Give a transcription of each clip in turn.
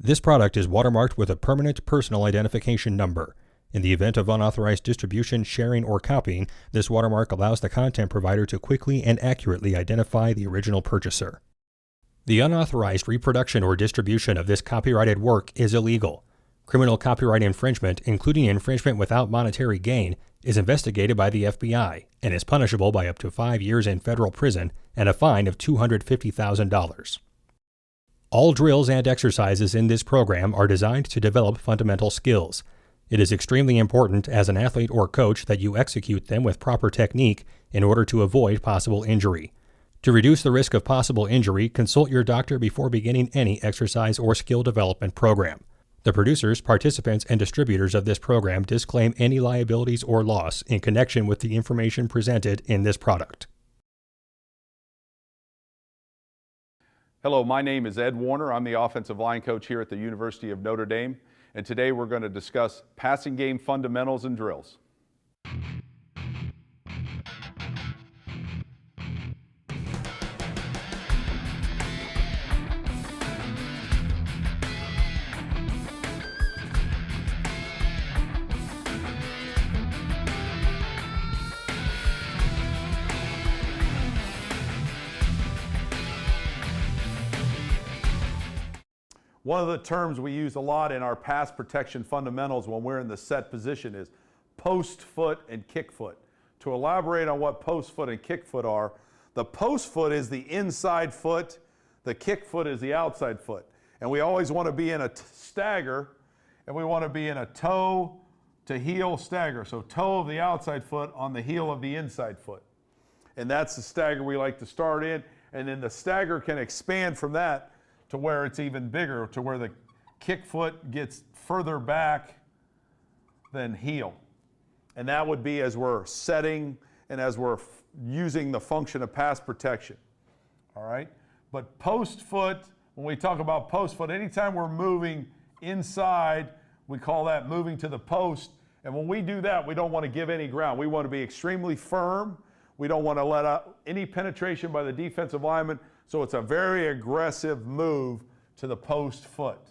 This product is watermarked with a permanent personal identification number. In the event of unauthorized distribution, sharing, or copying, this watermark allows the content provider to quickly and accurately identify the original purchaser. The unauthorized reproduction or distribution of this copyrighted work is illegal. Criminal copyright infringement, including infringement without monetary gain, is investigated by the FBI and is punishable by up to 5 years in federal prison and a fine of $250,000. All drills and exercises in this program are designed to develop fundamental skills. It is extremely important as an athlete or coach that you execute them with proper technique in order to avoid possible injury. To reduce the risk of possible injury, consult your doctor before beginning any exercise or skill development program. The producers, participants, and distributors of this program disclaim any liabilities or loss in connection with the information presented in this product. Hello, my name is Ed Warner. I'm the offensive line coach here at the University of Notre Dame, and today we're going to discuss passing game fundamentals and drills. One of the terms we use a lot in our pass protection fundamentals when we're in the set position is post foot and kick foot. To elaborate on what post foot and kick foot are, the post foot is the inside foot, the kick foot is the outside foot. And we always want to be in a stagger, and we want to be in a toe to heel stagger. So toe of the outside foot on the heel of the inside foot. And that's the stagger we like to start in, and then the stagger can expand from that to where it's even bigger, to where the kick foot gets further back than heel. And that would be as we're setting and as we're using the function of pass protection. All right? But post foot, when we talk about post foot, anytime we're moving inside, we call that moving to the post. And when we do that, we don't want to give any ground. We want to be extremely firm. We don't want to let out any penetration by the defensive lineman. So it's a very aggressive move to the post foot.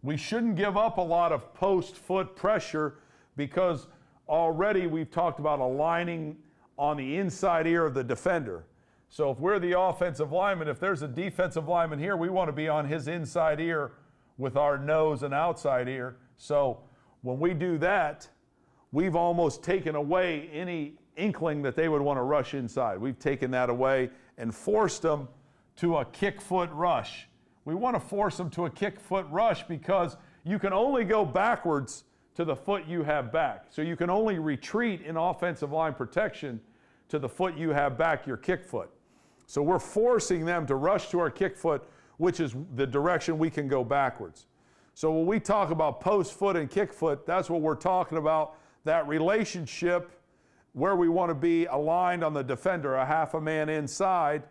We shouldn't give up a lot of post foot pressure because already we've talked about aligning on the inside ear of the defender. So if we're the offensive lineman, if there's a defensive lineman here, we want to be on his inside ear with our nose and outside ear. So when we do that, we've almost taken away any inkling that they would want to rush inside. We've taken that away and forced them to a kick foot rush. We want to force them to a kick foot rush because you can only go backwards to the foot you have back. So you can only retreat in offensive line protection to the foot you have back, your kick foot. So we're forcing them to rush to our kick foot, which is the direction we can go backwards. So when we talk about post foot and kick foot, that's what we're talking about, that relationship where we want to be aligned on the defender, a half a man inside.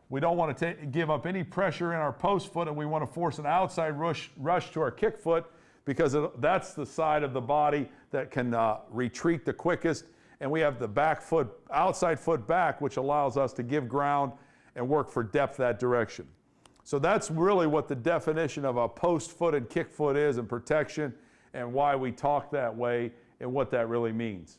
We don't want to give up any pressure in our post foot, and we want to force an outside rush to our kick foot because that's the side of the body that can retreat the quickest. And we have the back foot, outside foot back, which allows us to give ground and work for depth that direction. So that's really what the definition of a post foot and kick foot is in protection and why we talk that way and what that really means.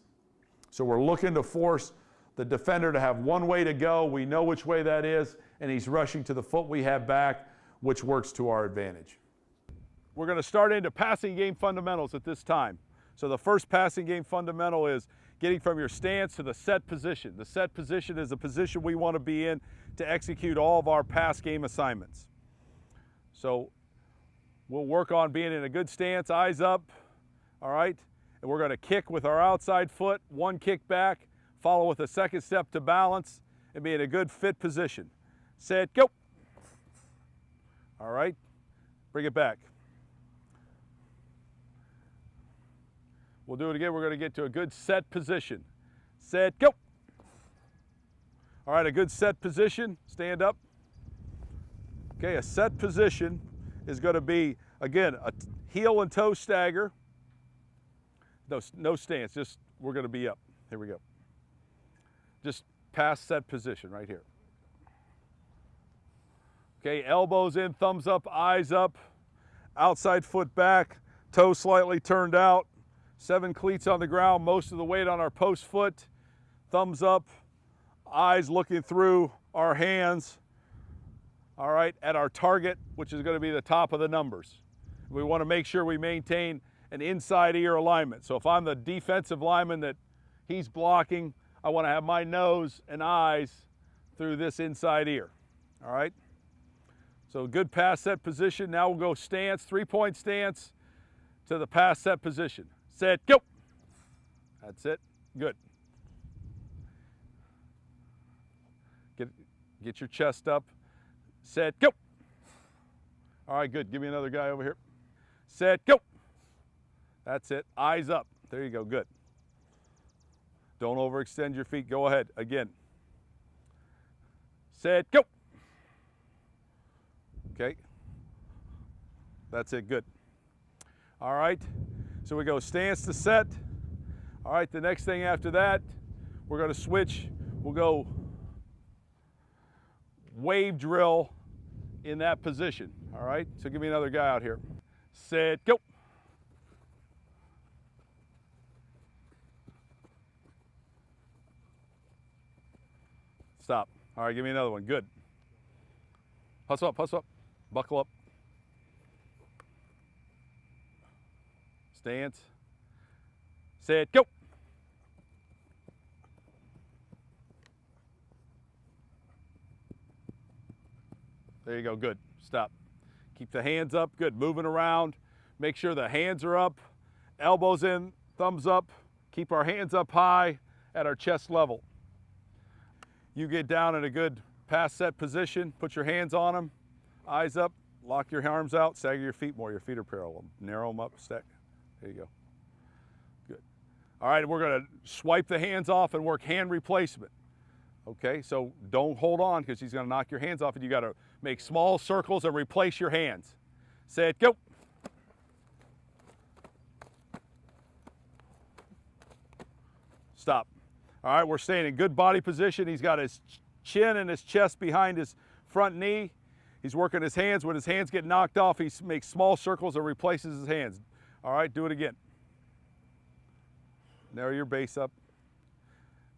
So we're looking to force the defender to have one way to go. We know which way that is, and he's rushing to the foot we have back, which works to our advantage. We're going to start into passing game fundamentals at this time. So the first passing game fundamental is getting from your stance to the set position. The set position is the position we want to be in to execute all of our pass game assignments. So we'll work on being in a good stance, eyes up, all right? And we're going to kick with our outside foot, one kick back, follow with a second step to balance, and be in a good fit position. Set, go. All right, bring it back. We'll do it again. We're going to get to a good set position. Set, go. All right, a good set position. Stand up. Okay, a set position is going to be, again, a heel and toe stagger. No stance, just we're going to be up. Here we go. Just pass set position right here. Okay, elbows in, thumbs up, eyes up. outside foot back, toe slightly turned out, 7 cleats on the ground, most of the weight on our post foot, thumbs up, eyes looking through our hands, all right, at our target, which is going to be the top of the numbers. We want to make sure we maintain an inside ear alignment. So if I'm the defensive lineman that he's blocking, I want to have my nose and eyes through this inside ear, all right? So good pass set position. Now we'll go stance, 3-point stance to the pass set position. Set, go. That's it, good. Get your chest up. Set, go. All right, good. Give me another guy over here. Set, go. That's it. Eyes up. There you go. Good. Don't overextend your feet. Go ahead. Again. Set, go. Okay. That's it. Good. All right. So we go stance to set. All right. The next thing after that, we're going to switch. We'll go wave drill in that position. All right. So give me another guy out here. Set, go. Stop. All right, give me another one. Good. Hustle up, buckle up. Stance. Set, go. There you go, good. Stop. Keep the hands up, good. Moving around. Make sure the hands are up, elbows in, thumbs up. Keep our hands up high at our chest level. You get down in a good pass set position, put your hands on them, eyes up, lock your arms out, stagger your feet more. Your feet are parallel. Narrow them up, stack. There you go. Good. All right, we're going to swipe the hands off and work hand replacement. Okay, so don't hold on because he's going to knock your hands off, and you got to make small circles and replace your hands. Say it, go. Stop. All right, we're staying in good body position. He's got his chin and his chest behind his front knee. He's working his hands. When his hands get knocked off, he makes small circles and replaces his hands. All right, do it again. Narrow your base up.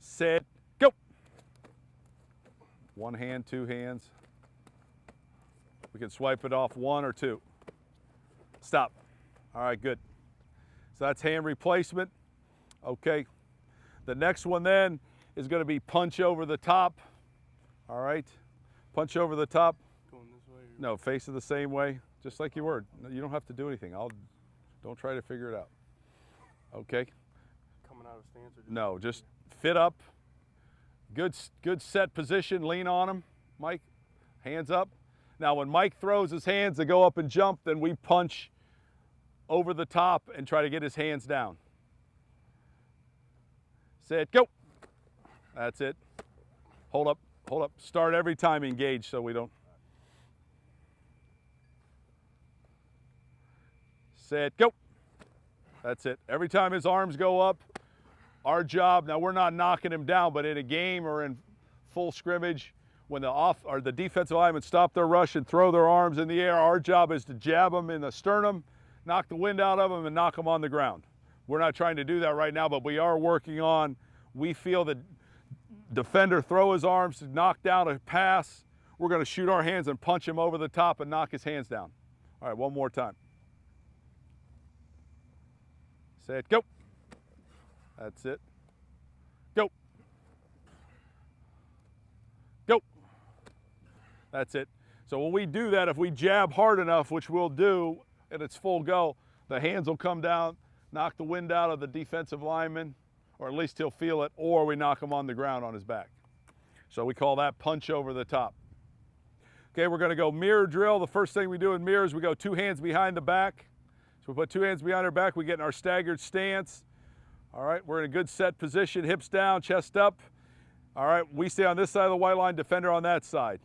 Set, go. One hand, two hands. We can swipe it off, one or two. Stop. All right, good. So that's hand replacement. Okay. The next one then is going to be punch over the top. All right. Punch over the top. Going this way? No, face it the same way, just like you were. You don't have to do anything. Don't try to figure it out. Okay. Coming out of stance or just No, just fit up. Good set position. Lean on him, Mike. Hands up. Now, when Mike throws his hands to go up and jump, then we punch over the top and try to get his hands down. Say it, go. That's it. Hold up, hold up. Start every time engaged so we don't. Say it, go. That's it. Every time his arms go up, our job, now we're not knocking him down, but in a game or in full scrimmage, when the defensive linemen stop their rush and throw their arms in the air, our job is to jab them in the sternum, knock the wind out of them, and knock them on the ground. We're not trying to do that right now, but we are working on, we feel the defender throw his arms to knock down a pass. We're going to shoot our hands and punch him over the top and knock his hands down. All right, one more time. Say it, go. That's it. Go. Go. That's it. So when we do that, if we jab hard enough, which we'll do, and it's full go, the hands will come down, knock the wind out of the defensive lineman, or at least he'll feel it, or we knock him on the ground on his back. So we call that punch over the top. Okay, we're going to go mirror drill. The first thing we do in mirror is we go 2 hands behind the back. So we put 2 hands behind our back, we get in our staggered stance. All right, we're in a good set position, hips down, chest up. All right, we stay on this side of the white line, defender on that side.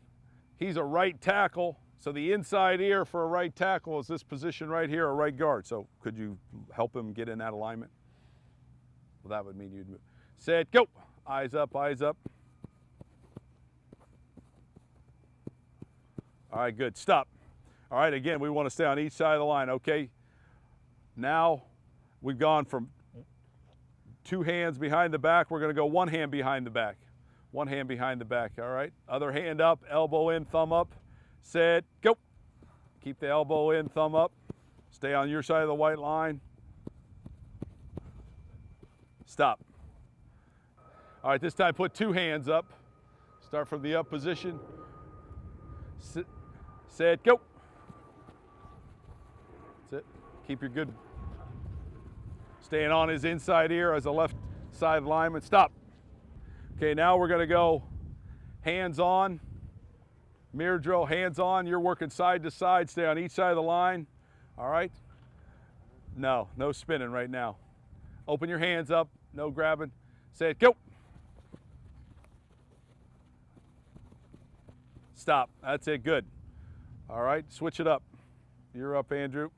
He's a right tackle, so the inside ear for a right tackle is this position right here, a right guard. So could you help him get in that alignment? Well, that would mean you'd move. Say it, go. Eyes up, eyes up. All right, good, stop. All right, again, we want to stay on each side of the line, okay? Now we've gone from 2 hands behind the back. We're going to go 1 hand behind the back. 1 hand behind the back, all right? Other hand up, elbow in, thumb up. Set, go. Keep the elbow in, thumb up. Stay on your side of the white line. Stop. All right, this time put 2 hands up. Start from the up position. Set, go. That's it. Keep your good. Staying on his inside ear as a left side lineman. Stop. Okay, now we're going to go hands on. Mirror drill, hands on. You're working side to side. Stay on each side of the line. All right? No spinning right now. Open your hands up. No grabbing. Say it, go. Stop. That's it. Good. All right, switch it up. You're up, Andrew.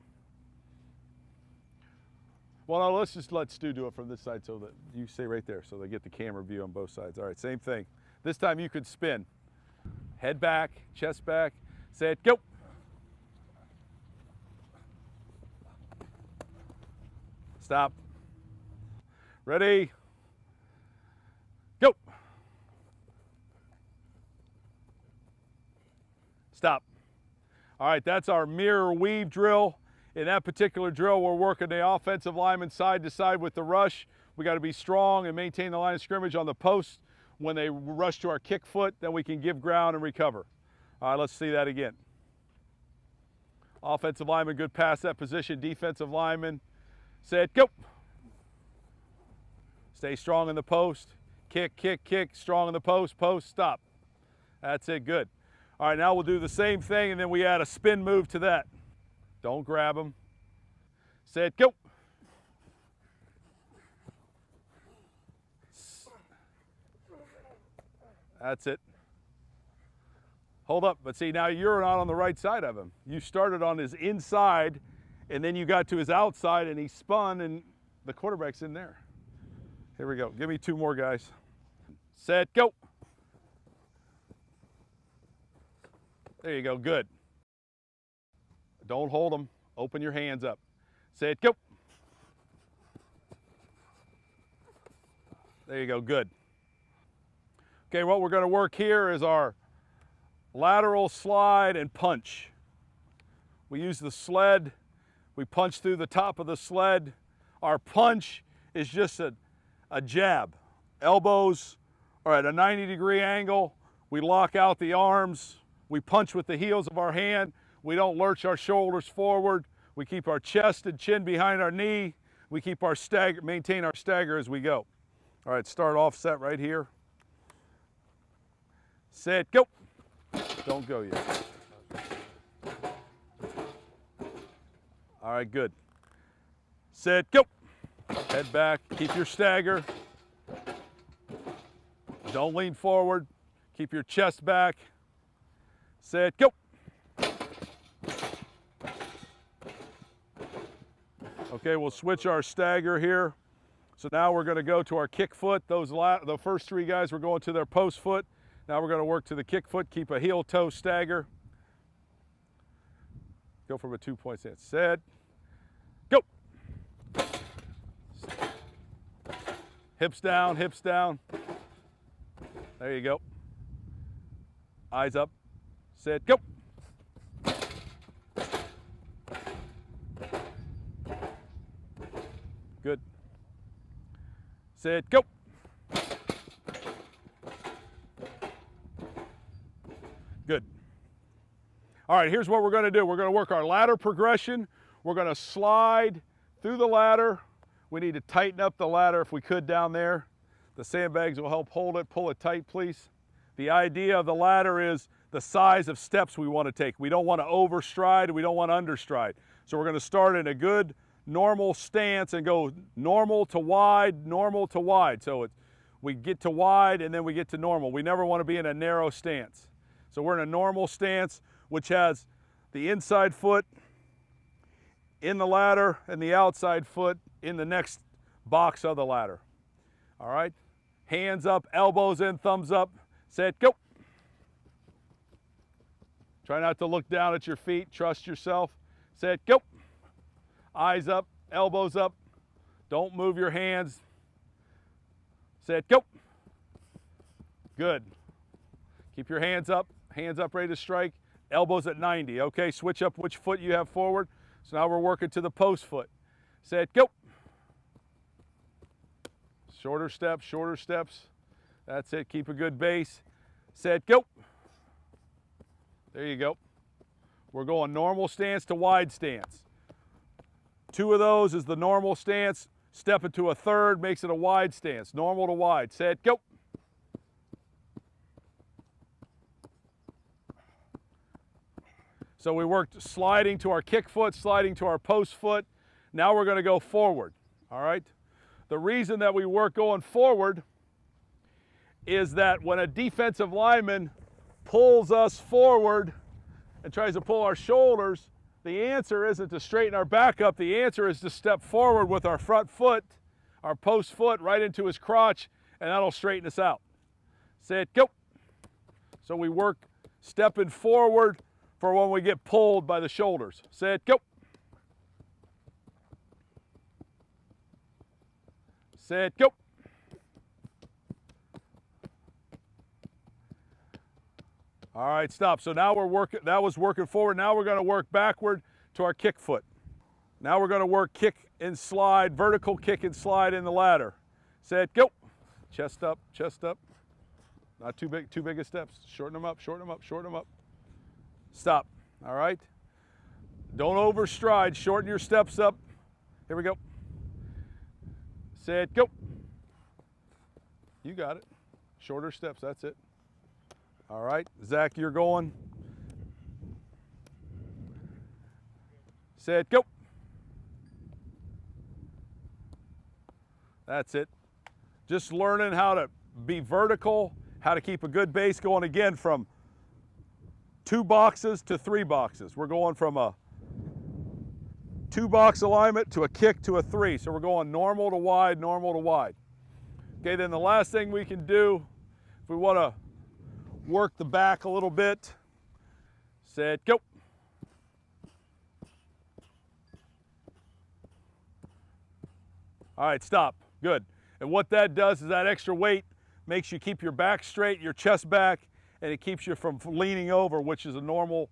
Well, no, let's just let Stu do it from this side so that you stay right there so they get the camera view on both sides. All right, same thing. This time you could spin. Head back, chest back. Say it, go. Stop. Ready? Go. Stop. All right, that's our mirror weave drill. In that particular drill, we're working the offensive lineman side to side with the rush. We got to be strong and maintain the line of scrimmage on the post. When they rush to our kick foot, then we can give ground and recover. All right, let's see that again. Offensive lineman, good pass that position. Defensive lineman, set, go. Stay strong in the post. Kick, kick, kick, strong in the post, stop. That's it, good. All right, now we'll do the same thing, and then we add a spin move to that. Don't grab them. Set, go. That's it. Hold up, but see, now you're not on the right side of him. You started on his inside, and then you got to his outside, and he spun, and the quarterback's in there. Here we go. Give me 2 more, guys. Set, go. There you go, good. Don't hold them. Open your hands up. Say it, go. There you go, good. Okay, what we're going to work here is our lateral slide and punch. We use the sled. We punch through the top of the sled. Our punch is just a jab. Elbows are at a 90-degree angle. We lock out the arms. We punch with the heels of our hand. We don't lurch our shoulders forward. We keep our chest and chin behind our knee. We keep our stagger, maintain our stagger as we go. All right, start offset right here. Set, go. Don't go yet. All right, good. Set, go. Head back, keep your stagger. Don't lean forward. Keep your chest back. Set, go. Okay, we'll switch our stagger here. So now we're going to go to our kick foot. The first 3 guys were going to their post foot. Now we're going to work to the kick foot. Keep a heel toe stagger. Go from a 2-point stance. Set. Go. Hips down, hips down. There you go. Eyes up. Set. Go. Good. Set, go. Good. All right, here's what we're going to do. We're going to work our ladder progression. We're going to slide through the ladder. We need to tighten up the ladder if we could down there. The sandbags will help hold it. Pull it tight, please. The idea of the ladder is the size of steps we want to take. We don't want to overstride. We don't want to understride. So we're going to start in a good normal stance and go normal to wide, normal to wide. So we get to wide and then we get to normal. We never want to be in a narrow stance. So we're in a normal stance, which has the inside foot in the ladder and the outside foot in the next box of the ladder. All right? Hands up, elbows in, thumbs up. Set, go. Try not to look down at your feet. Trust yourself. Set, go. Eyes up, elbows up. Don't move your hands. Set, go. Good. Keep your hands up ready to strike. Elbows at 90. Okay, switch up which foot you have forward. So now we're working to the post foot. Set, go. Shorter steps, shorter steps. That's it. Keep a good base. Set, go. There you go. We're going normal stance to wide stance. 2 of those is the normal stance. Step into a third, makes it a wide stance. Normal to wide. Set, go. So we worked sliding to our kick foot, sliding to our post foot. Now we're going to go forward, all right? The reason that we work going forward is that when a defensive lineman pulls us forward and tries to pull our shoulders, the answer isn't to straighten our back up. The answer is to step forward with our front foot, our post foot, right into his crotch, and that'll straighten us out. Set, go. So we work stepping forward for when we get pulled by the shoulders. Set, go. Set, go. All right, stop. So now we're working, that was working forward. Now we're going to work backward to our kick foot. Now we're going to work kick and slide, vertical kick and slide in the ladder. Set, go. Chest up, chest up. Not too big of steps. Shorten them up, shorten them up, shorten them up. Stop, all right? Don't overstride, shorten your steps up. Here we go. Set, go. You got it. Shorter steps, that's it. All right, Zach, you're going. Set, go. That's it. Just learning how to be vertical, how to keep a good base going again from 2 boxes to 3 boxes. We're going from a 2-box alignment to a kick to a 3. So we're going normal to wide, normal to wide. Okay, then the last thing we can do, if we want to work the back a little bit, set, go. All right, stop, good. And what that does is that extra weight makes you keep your back straight, your chest back, and it keeps you from leaning over, which is a normal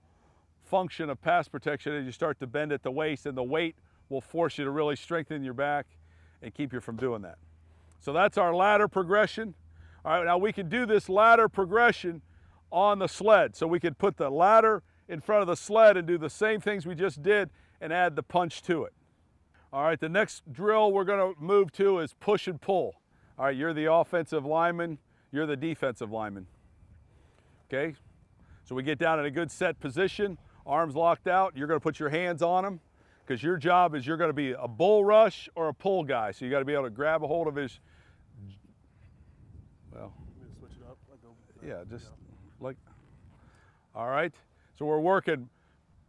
function of pass protection as you start to bend at the waist, and the weight will force you to really strengthen your back and keep you from doing that. So that's our ladder progression. All right, now we can do this ladder progression on the sled. So we could put the ladder in front of the sled and do the same things we just did and add the punch to it. All right, the next drill we're going to move to is push and pull. All right, you're the offensive lineman, you're the defensive lineman. Okay, so we get down in a good set position, arms locked out. You're going to put your hands on them because your job is you're going to be a bull rush or a pull guy. So you got to be able to grab a hold of his, well, Switch it up. yeah, just like, all right. So we're working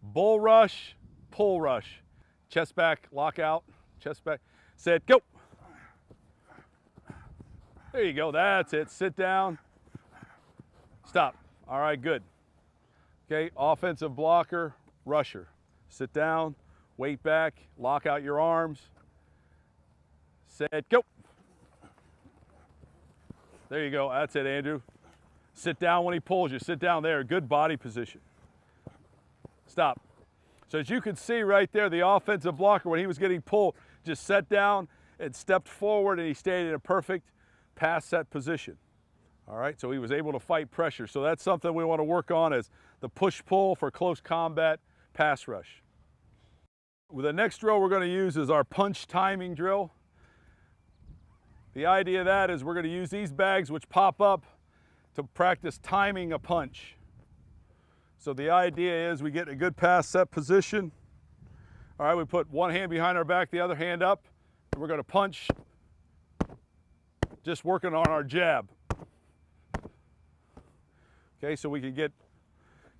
bull rush, pull rush, chest back, lock out, chest back, set, go. There you go, that's it. Sit down, stop. All right, good. Okay, offensive blocker, rusher. Sit down, weight back, lock out your arms. Set, go. There you go, that's it, Andrew. Sit down when he pulls you, sit down there, good body position. Stop. So as you can see right there, the offensive blocker, when he was getting pulled, just sat down and stepped forward and he stayed in a perfect pass set position. All right, so he was able to fight pressure. So that's something we want to work on is the push-pull for close combat pass rush. Well, the next drill we're going to use is our punch timing drill. The idea of that is we're going to use these bags which pop up to practice timing a punch. So the idea is we get a good pass set position. All right, we put one hand behind our back, the other hand up, and we're going to punch, just working on our jab. Okay, so we can get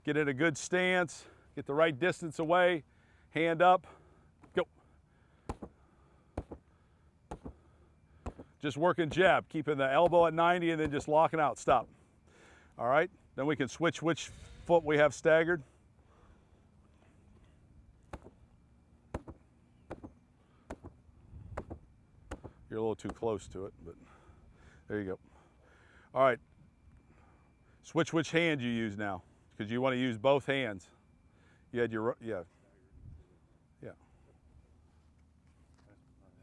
in a good stance, get the right distance away, hand up, go. Just working jab, keeping the elbow at 90 and then just locking out, stop. All right, then we can switch which foot we have staggered. You're a little too close to it, but there you go. All right. Switch which hand you use now, because you want to use both hands. You had your, yeah. Yeah.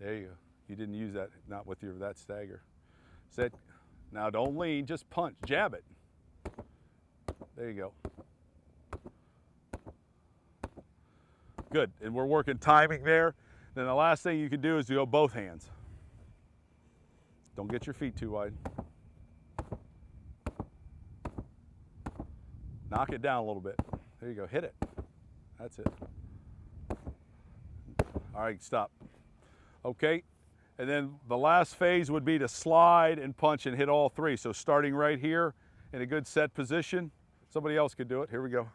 There you go. You didn't use that, not with that stagger. Set. Now don't lean, just punch, jab it. There you go. Good, and we're working timing there. Then the last thing you can do is to go both hands. Don't get your feet too wide. Knock it down a little bit. There you go, hit it. That's it. All right, stop. Okay, and then the last phase would be to slide and punch and hit all three. So starting right here in a good set position. Somebody else could do it. Here we go.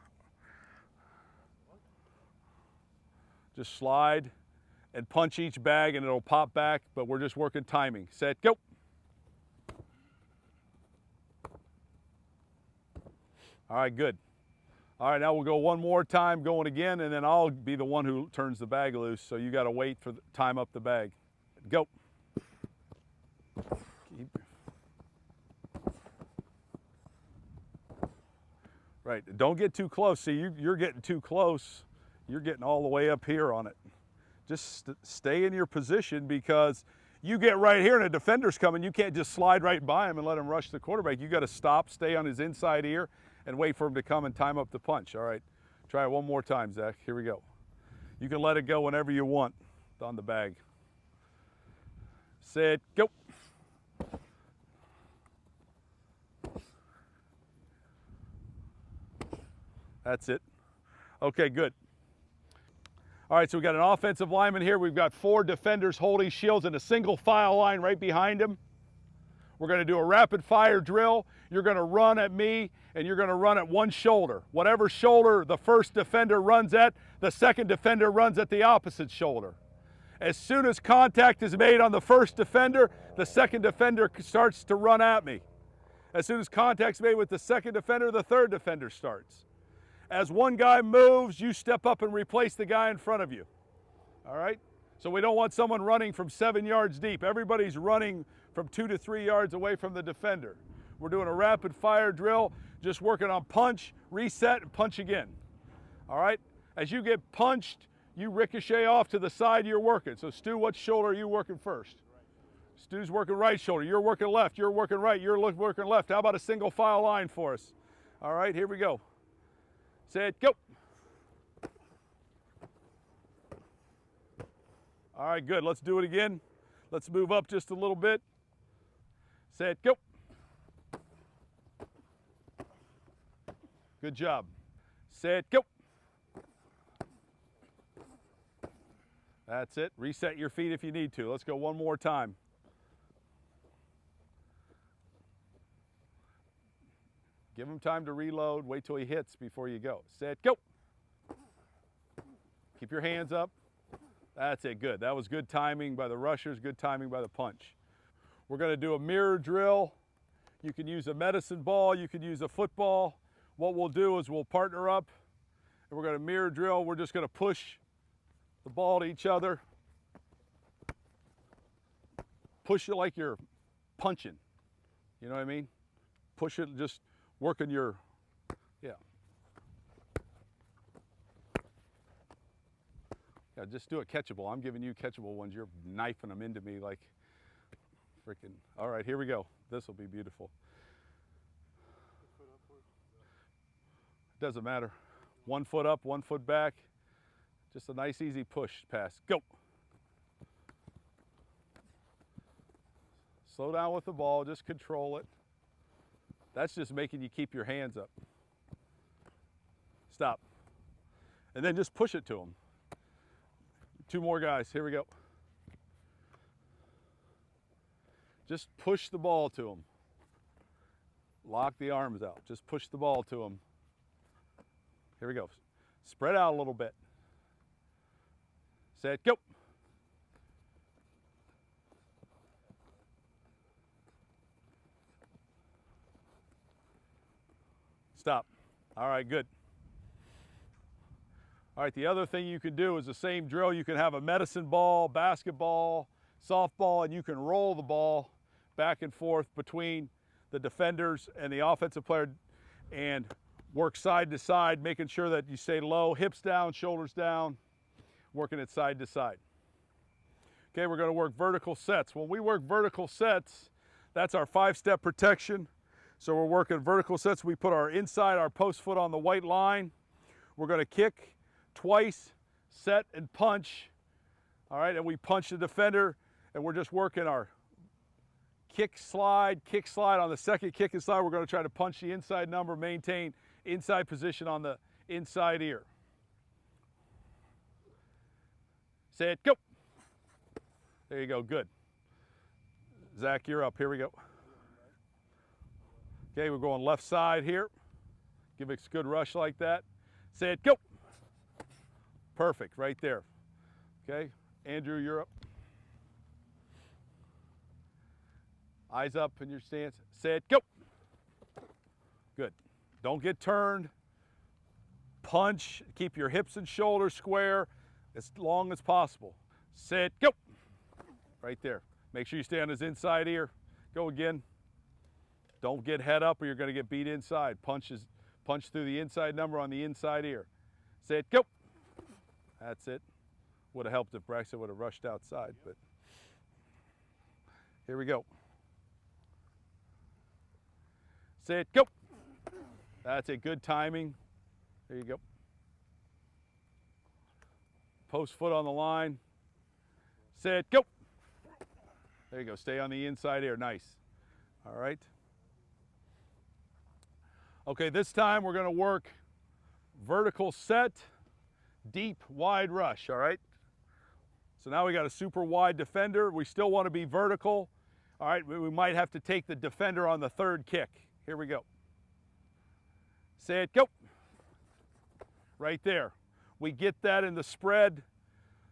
Just slide and punch each bag and it'll pop back, but we're just working timing. Set, go. All right, good. All right, now we'll go one more time going again, and then I'll be the one who turns the bag loose, so you got to wait for the time up the bag. Go. Right, don't get too close. See, you're getting too close. You're getting all the way up here on it. Just stay in your position, because you get right here and a defender's coming. You can't just slide right by him and let him rush the quarterback. You got to stop, stay on his inside ear, and wait for him to come and time up the punch. All right, try it one more time, Zach. Here we go. You can let it go whenever you want on the bag. Set, go. That's it. Okay, good. All right, so we've got an offensive lineman here. We've got 4 defenders holding shields in a single file line right behind him. We're going to do a rapid fire drill. You're going to run at me, and you're going to run at one shoulder. Whatever shoulder the first defender runs at, the second defender runs at the opposite shoulder. As soon as contact is made on the first defender, the second defender starts to run at me. As soon as contact's made with the second defender, the third defender starts. As one guy moves, you step up and replace the guy in front of you. All right? So we don't want someone running from 7 yards deep. Everybody's running from 2 to 3 yards away from the defender. We're doing a rapid fire drill, just working on punch, reset, and punch again. All right? As you get punched, you ricochet off to the side you're working. So Stu, what shoulder are you working first? Stu's working right shoulder. You're working left. You're working right. You're working left. How about a single file line for us? All right, here we go. Set, go. All right, good. Let's do it again. Let's move up just a little bit. Set, go. Good job. Set, go. That's it. Reset your feet if you need to. Let's go one more time. Give him time to reload. Wait till he hits before you go. Set, go. Keep your hands up. That's it, good. That was good timing by the rushers, good timing by the punch. We're going to do a mirror drill. You can use a medicine ball, you can use a football. What we'll do is we'll partner up and we're going to mirror drill. We're just going to push the ball to each other. Push it like you're punching. You know what I mean? Push it, just working your, yeah. Yeah, just do it catchable. I'm giving you catchable ones. You're knifing them into me like freaking. All right, here we go. This will be beautiful. Doesn't matter. 1 foot up, 1 foot back. Just a nice, easy push pass. Go. Slow down with the ball. Just control it. That's just making you keep your hands up. Stop. And then just push it to them. 2 more guys. Here we go. Just push the ball to them. Lock the arms out. Just push the ball to them. Here we go. Spread out a little bit. Set, go. Stop. All right, good. All right, the other thing you can do is the same drill. You can have a medicine ball, basketball, softball, and you can roll the ball back and forth between the defenders and the offensive player and work side to side, making sure that you stay low, hips down, shoulders down, working it side to side. Okay, we're going to work vertical sets. When we work vertical sets, that's our 5-step protection. So we're working vertical sets. We put our post foot on the white line. We're going to kick twice, set and punch. All right, and we punch the defender, and we're just working our kick slide on the second kick and slide. We're going to try to punch the inside number, maintain inside position on the inside ear. Say it, go. There you go, good. Zach, you're up, here we go. Okay, we're going left side here. Give it a good rush like that. Say it, go. Perfect, right there. Okay, Andrew, you're up. Eyes up in your stance. Say it, go. Good. Don't get turned. Punch. Keep your hips and shoulders square as long as possible. Say it, go. Right there. Make sure you stay on his inside ear. Go again. Don't get head up or you're going to get beat inside. Punch through the inside number on the inside ear. Say it, go. That's it. Would have helped if Braxton would have rushed outside, but here we go. Say it, go. That's it, good timing. There you go. Post foot on the line. Say it, go. There you go, stay on the inside ear, nice. All right. Okay, this time we're gonna work vertical set, deep, wide rush, all right? So now we got a super wide defender. We still wanna be vertical. All right, we might have to take the defender on the third kick. Here we go. Say it, go. Right there. We get that in the spread.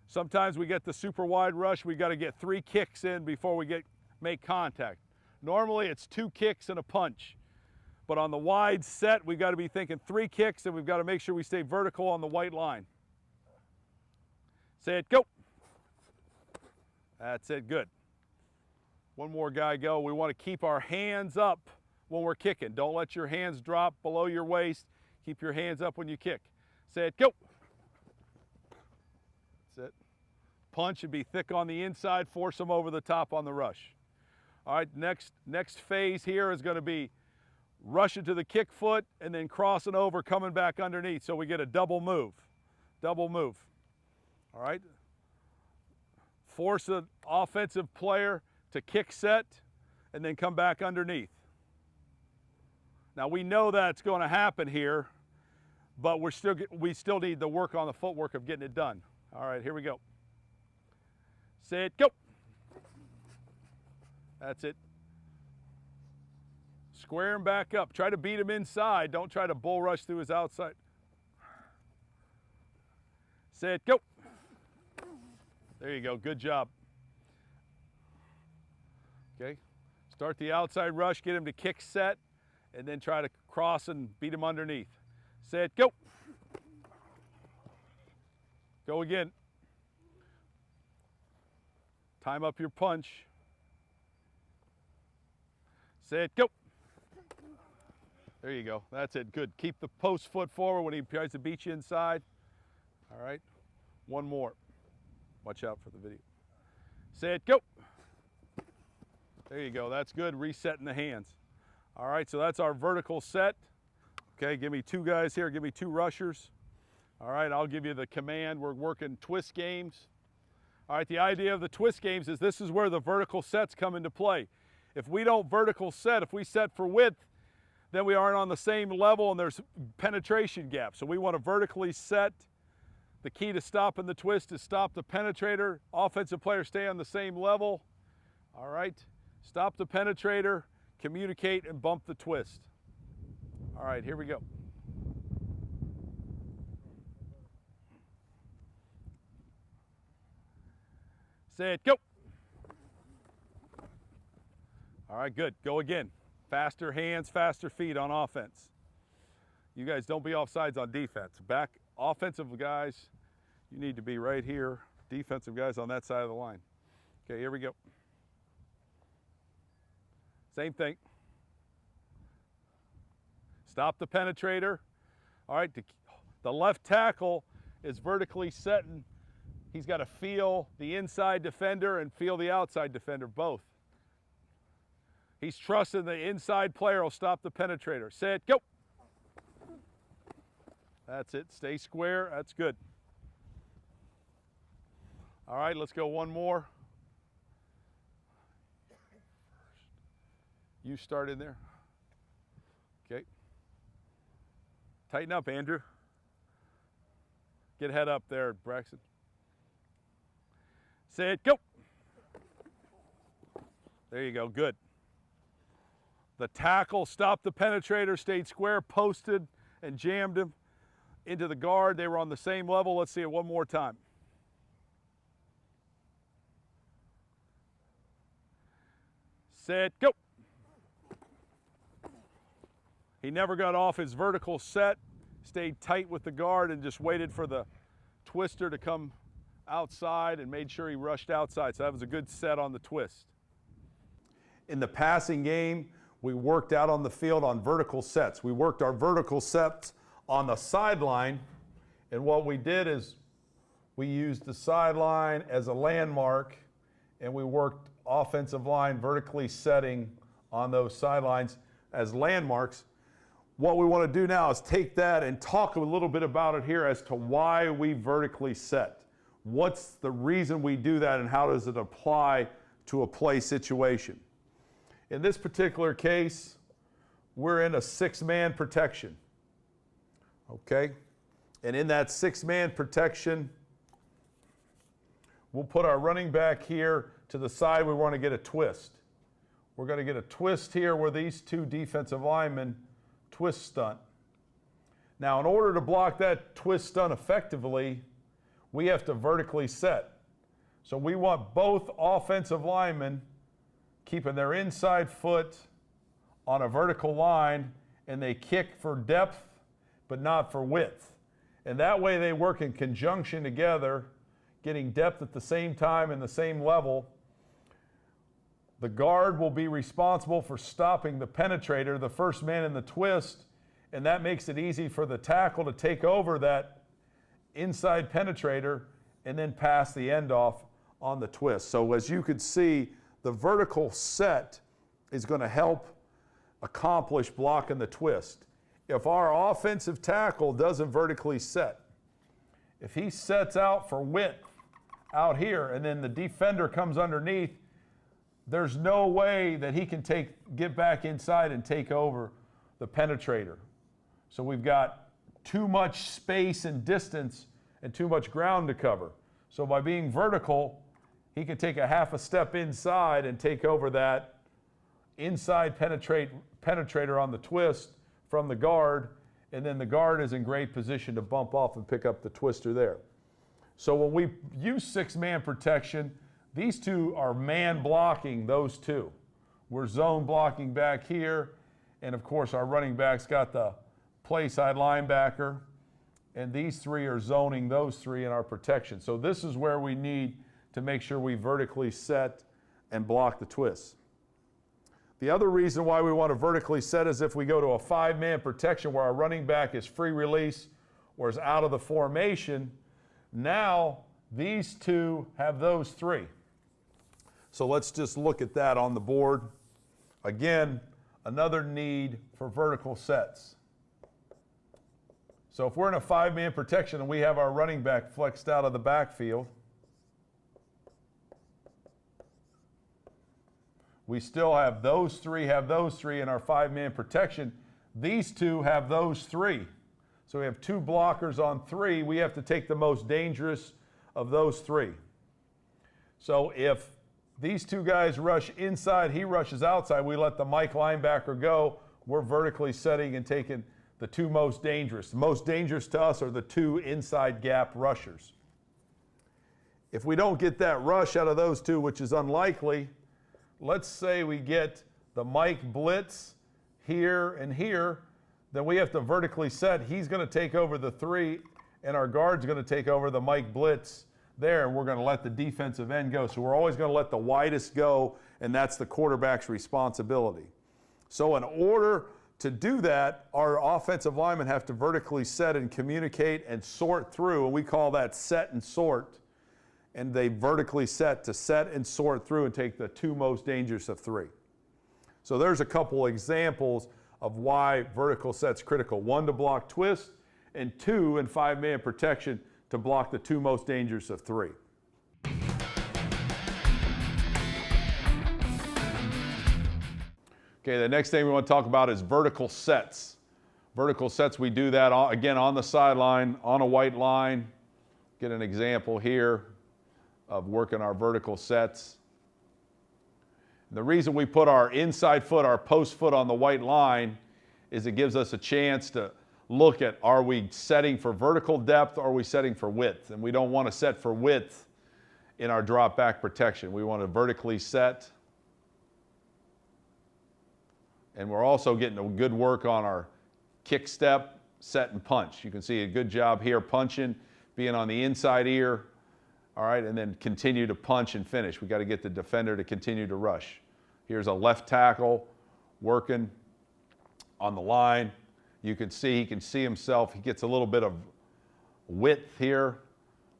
Sometimes we get the super wide rush. We got to get 3 kicks in before we make contact. Normally it's 2 kicks and a punch. But on the wide set, we got to be thinking 3 kicks, and we've got to make sure we stay vertical on the white line. Say it, go. That's it, good. One more guy go. We want to keep our hands up when we're kicking. Don't let your hands drop below your waist. Keep your hands up when you kick. Say it, go. That's it. Punch and be thick on the inside. Force them over the top on the rush. All right, next phase here is going to be rushing to the kick foot and then crossing over, coming back underneath. So we get a double move. Double move. All right. Force an offensive player to kick set and then come back underneath. Now we know that's going to happen here, but we still need the work on the footwork of getting it done. All right, here we go. Say it, go. That's it. Square him back up. Try to beat him inside. Don't try to bull rush through his outside. Say it, go. There you go, good job. Okay, start the outside rush, get him to kick set, and then try to cross and beat him underneath. Say it, go. Go again. Time up your punch. Say it, go. There you go, that's it, good. Keep the post foot forward when he tries to beat you inside. All right, one more. Watch out for the video. Say it, go. There you go, that's good, resetting the hands. All right, so that's our vertical set. Okay, give me 2 guys here, give me 2 rushers. All right, I'll give you the command. We're working twist games. All right, the idea of the twist games is this is where the vertical sets come into play. If we don't vertical set, if we set for width, then we aren't on the same level and there's penetration gaps. So we want to vertically set. The key to stopping the twist is stop the penetrator. Offensive players stay on the same level. All right, stop the penetrator, communicate, and bump the twist. All right, here we go. Say it, go. All right, good, go again. Faster hands, faster feet on offense. You guys don't be offsides on defense. Back offensive guys, you need to be right here. Defensive guys on that side of the line. Okay, here we go. Same thing. Stop the penetrator. All right, the left tackle is vertically setting. He's got to feel the inside defender and feel the outside defender, both. He's trusting the inside player will stop the penetrator. Set, go. That's it. Stay square. That's good. All right, let's go one more. You start in there. Okay. Tighten up, Andrew. Get head up there, Braxton. Say it, go. There you go, good. The tackle stopped the penetrator, stayed square, posted, and jammed him into the guard. They were on the same level. Let's see it one more time. Set, go. He never got off his vertical set, stayed tight with the guard and just waited for the twister to come outside and made sure he rushed outside. So that was a good set on the twist. In the passing game, we worked out on the field on vertical sets. We worked our vertical sets on the sideline, and what we did is we used the sideline as a landmark, and we worked offensive line vertically setting on those sidelines as landmarks. What we want to do now is take that and talk a little bit about it here as to why we vertically set. What's the reason we do that and how does it apply to a play situation? In this particular case, we're in a 6-man protection. Okay? And in that 6-man protection, we'll put our running back here to the side. We want to get a twist. We're going to get a twist here where these two defensive linemen twist stunt. Now, in order to block that twist stunt effectively, we have to vertically set. So we want both offensive linemen keeping their inside foot on a vertical line, and they kick for depth, but not for width. And that way they work in conjunction together, getting depth at the same time and the same level. The guard will be responsible for stopping the penetrator, the first man in the twist, and that makes it easy for the tackle to take over that inside penetrator and then pass the end off on the twist. So as you could see, the vertical set is going to help accomplish blocking the twist. If our offensive tackle doesn't vertically set, if he sets out for width out here and then the defender comes underneath, there's no way that he can get back inside and take over the penetrator. So we've got too much space and distance and too much ground to cover. So by being vertical, he can take a half a step inside and take over that inside penetrator on the twist from the guard, and then the guard is in great position to bump off and pick up the twister there. So when we use 6-man protection, these two are man blocking those two. We're zone blocking back here, and of course our running back's got the play side linebacker, and these three are zoning those three in our protection. So this is where we need to make sure we vertically set and block the twists. The other reason why we want to vertically set is if we go to a 5-man protection where our running back is free release or is out of the formation, now these two have those three. So let's just look at that on the board. Again, another need for vertical sets. So if we're in a 5-man protection and we have our running back flexed out of the backfield, we still have those three in our 5-man protection. These two have those three. So we have 2 blockers on 3. We have to take the most dangerous of those 3. So if these 2 guys rush inside, he rushes outside, we let the Mike linebacker go. We're vertically setting and taking the 2 most dangerous. The most dangerous to us are the 2 inside gap rushers. If we don't get that rush out of those 2, which is unlikely, let's say we get the Mike blitz here and here, then we have to vertically set. He's going to take over the 3, and our guard's going to take over the Mike blitz there, and we're going to let the defensive end go. So we're always going to let the widest go, and that's the quarterback's responsibility. So in order to do that, our offensive linemen have to vertically set and communicate and sort through, and we call that set and sort. And they vertically set and sort through and take the two most dangerous of three. So there's a couple examples of why vertical set's critical. One, to block twist, and two, in five-man protection, to block the two most dangerous of three. Okay, the next thing we want to talk about is vertical sets. Vertical sets, we do that, again, on the sideline, on a white line. Get an example here of working our vertical sets. The reason we put our inside foot, our post foot on the white line is it gives us a chance to look at, are we setting for vertical depth or are we setting for width? And we don't want to set for width in our drop back protection. We want to vertically set. And we're also getting a good work on our kick step, set and punch. You can see a good job here punching, being on the inside ear. All right, and then continue to punch and finish. We got to get the defender to continue to rush. Here's a left tackle working on the line. You can see, he can see himself. He gets a little bit of width here.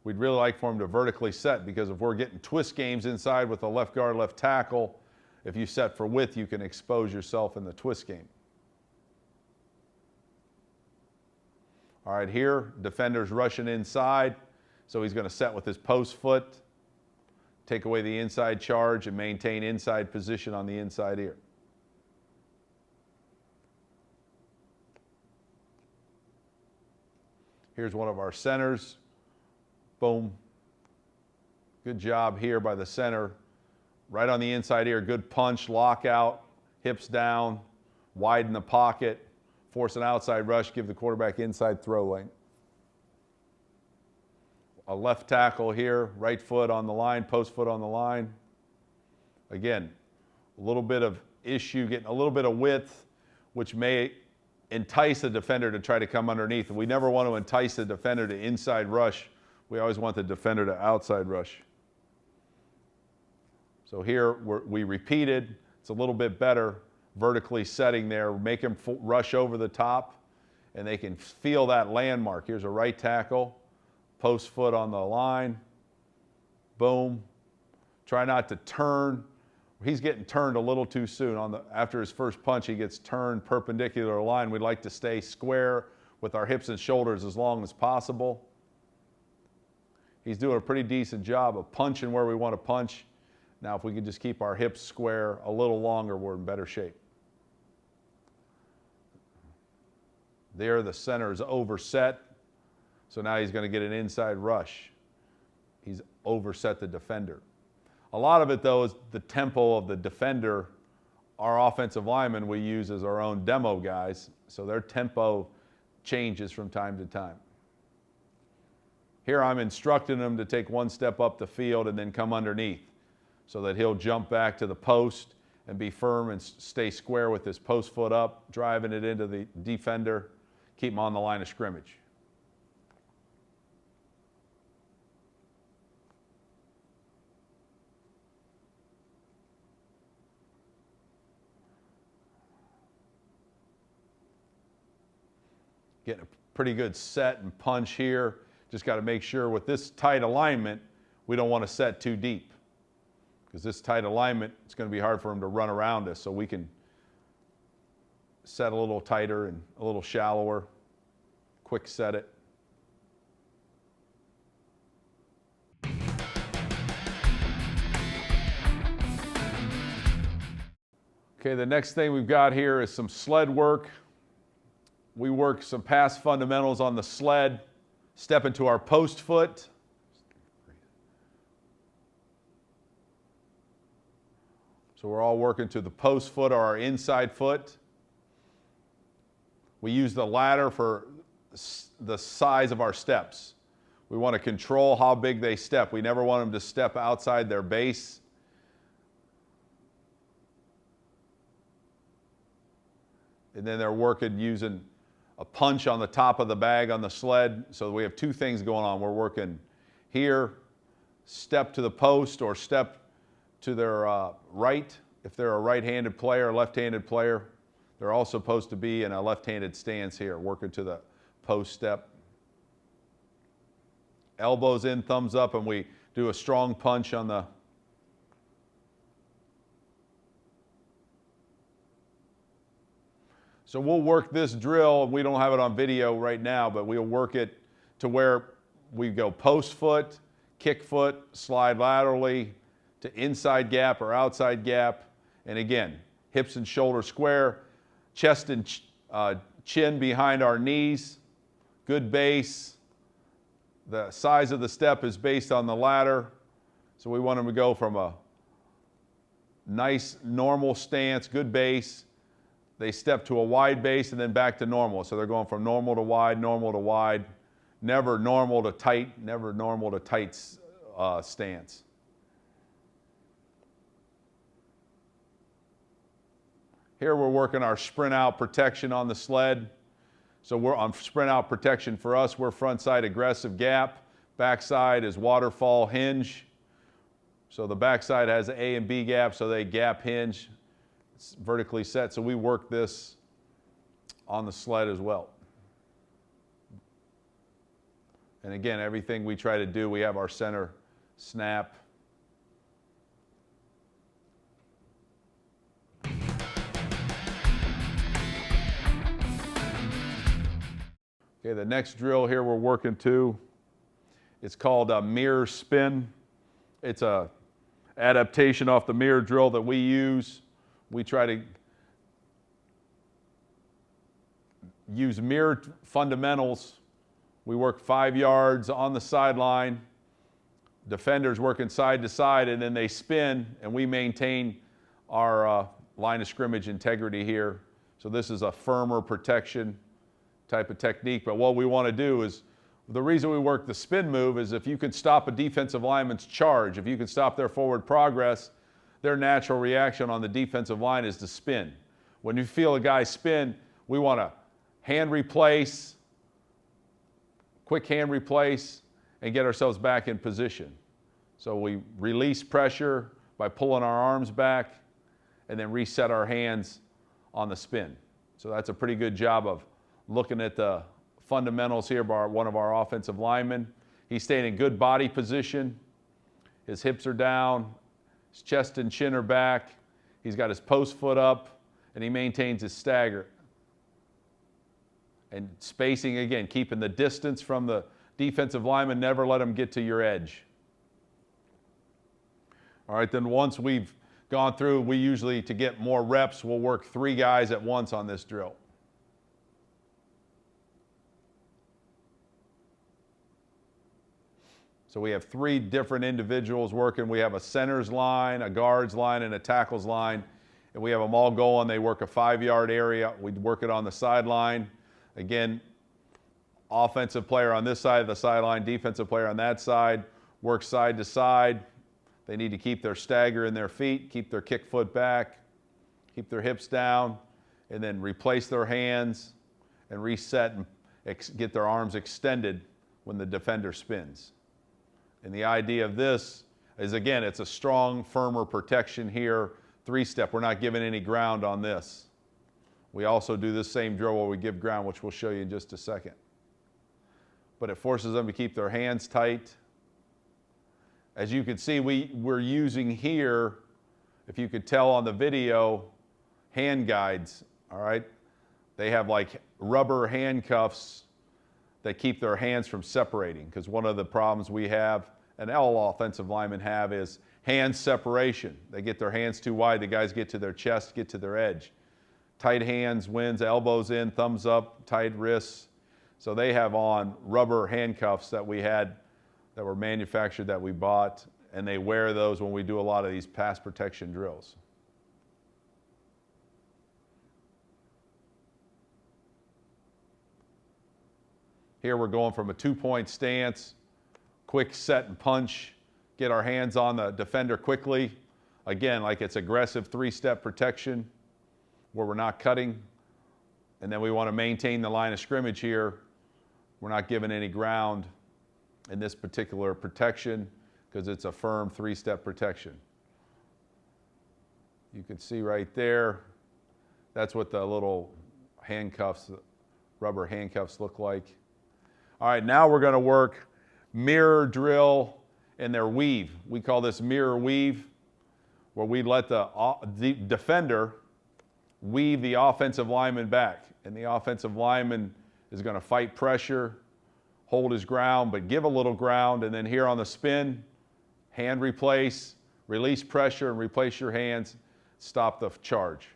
We'd really like for him to vertically set, because if we're getting twist games inside with a left guard, left tackle, if you set for width, you can expose yourself in the twist game. All right, here, defender's rushing inside. So he's going to set with his post foot, take away the inside charge, and maintain inside position on the inside ear. Here's one of our centers. Boom. Good job here by the center. Right on the inside ear, good punch, lockout, hips down, widen the pocket, force an outside rush, give the quarterback inside throw lane. A left tackle here, right foot on the line, post foot on the line. Again, a little bit of issue, getting a little bit of width, which may entice the defender to try to come underneath. And we never want to entice the defender to inside rush. We always want the defender to outside rush. So here we repeated. It's a little bit better vertically setting there. Make him rush over the top, and they can feel that landmark. Here's a right tackle. Post foot on the line, boom. Try not to turn. He's getting turned a little too soon. After his first punch, he gets turned perpendicular to the line. We'd like to stay square with our hips and shoulders as long as possible. He's doing a pretty decent job of punching where we want to punch. Now, if we could just keep our hips square a little longer, we're in better shape. There, the center is overset. So now he's going to get an inside rush. He's overset the defender. A lot of it, though, is the tempo of the defender. Our offensive linemen we use as our own demo guys, so their tempo changes from time to time. Here I'm instructing him to take one step up the field and then come underneath, so that he'll jump back to the post and be firm and stay square with his post foot up, driving it into the defender, keep him on the line of scrimmage. Getting a pretty good set and punch here. Just got to make sure with this tight alignment, we don't want to set too deep. Because this tight alignment, it's going to be hard for him to run around us, so we can set a little tighter and a little shallower, quick set it. Okay, the next thing we've got here is some sled work. We work some pass fundamentals on the sled, step into our post foot. So we're all working to the post foot or our inside foot. We use the ladder for the size of our steps. We want to control how big they step. We never want them to step outside their base. And then they're working using a punch on the top of the bag on the sled. So we have two things going on. We're working here step to the post or step to their right. If they're a right-handed player, left-handed player, they're all supposed to be in a left-handed stance here, working to the post step. Elbows in, thumbs up, and we do a strong punch on the So we'll work this drill. We don't have it on video right now, but we'll work it to where we go post foot, kick foot, slide laterally to inside gap or outside gap. And again, hips and shoulders square, chest and chin behind our knees, good base. The size of the step is based on the ladder. So we want them to go from a nice normal stance, good base. They step to a wide base and then back to normal. So they're going from normal to wide, never normal to tight stance. Here we're working our sprint out protection on the sled. So we're on sprint out protection for us. We're front side aggressive gap. Back side is waterfall hinge. So the back side has an A and B gap, so they gap hinge. It's vertically set, so we work this on the sled as well. And again, everything we try to do, we have our center snap. Okay, the next drill here we're working to, it's called a mirror spin. It's a adaptation off the mirror drill that we use. We try to use mirror fundamentals. We work 5 yards on the sideline. Defenders working side to side, and then they spin, and we maintain our line of scrimmage integrity here. So this is a firmer protection type of technique. But what we want to do is, the reason we work the spin move is if you can stop a defensive lineman's charge, if you can stop their forward progress, their natural reaction on the defensive line is to spin. When you feel a guy spin, we want to hand replace, quick hand replace, and get ourselves back in position. So we release pressure by pulling our arms back and then reset our hands on the spin. So that's a pretty good job of looking at the fundamentals here by one of our offensive linemen. He's staying in good body position. His hips are down. His chest and chin are back. He's got his post foot up, and he maintains his stagger. And spacing, again, keeping the distance from the defensive lineman, never let him get to your edge. All right, then once we've gone through, we usually, to get more reps, we'll work 3 guys at once on this drill. So we have 3 different individuals working. We have a center's line, a guard's line, and a tackle's line. And we have them all going. They work a 5-yard area. We work it on the sideline. Again, offensive player on this side of the sideline, defensive player on that side, work side to side. They need to keep their stagger in their feet, keep their kick foot back, keep their hips down, and then replace their hands and reset and get their arms extended when the defender spins. And the idea of this is, again, it's a strong, firmer protection here, 3-step. We're not giving any ground on this. We also do this same drill where we give ground, which we'll show you in just a second. But it forces them to keep their hands tight. As you can see, we're using here, if you could tell on the video, hand guides, all right? They have like rubber handcuffs that keep their hands from separating, because one of the problems we have, and all offensive linemen have, is hand separation. They get their hands too wide, the guys get to their chest, get to their edge. Tight hands wins, elbows in, thumbs up, tight wrists. So they have on rubber handcuffs that we had, that were manufactured, that we bought, and they wear those when we do a lot of these pass protection drills. Here we're going from a 2-point stance, quick set and punch, get our hands on the defender quickly. Again, like it's aggressive 3-step protection where we're not cutting. And then we want to maintain the line of scrimmage here. We're not giving any ground in this particular protection. because it's a firm 3-step protection. You can see right there, that's what the little handcuffs, rubber handcuffs look like. All right, now we're going to work mirror drill and their weave. We call this mirror weave, where we let the defender weave the offensive lineman back. And the offensive lineman is going to fight pressure, hold his ground, but give a little ground. And then here on the spin, hand replace, release pressure and replace your hands, stop the charge.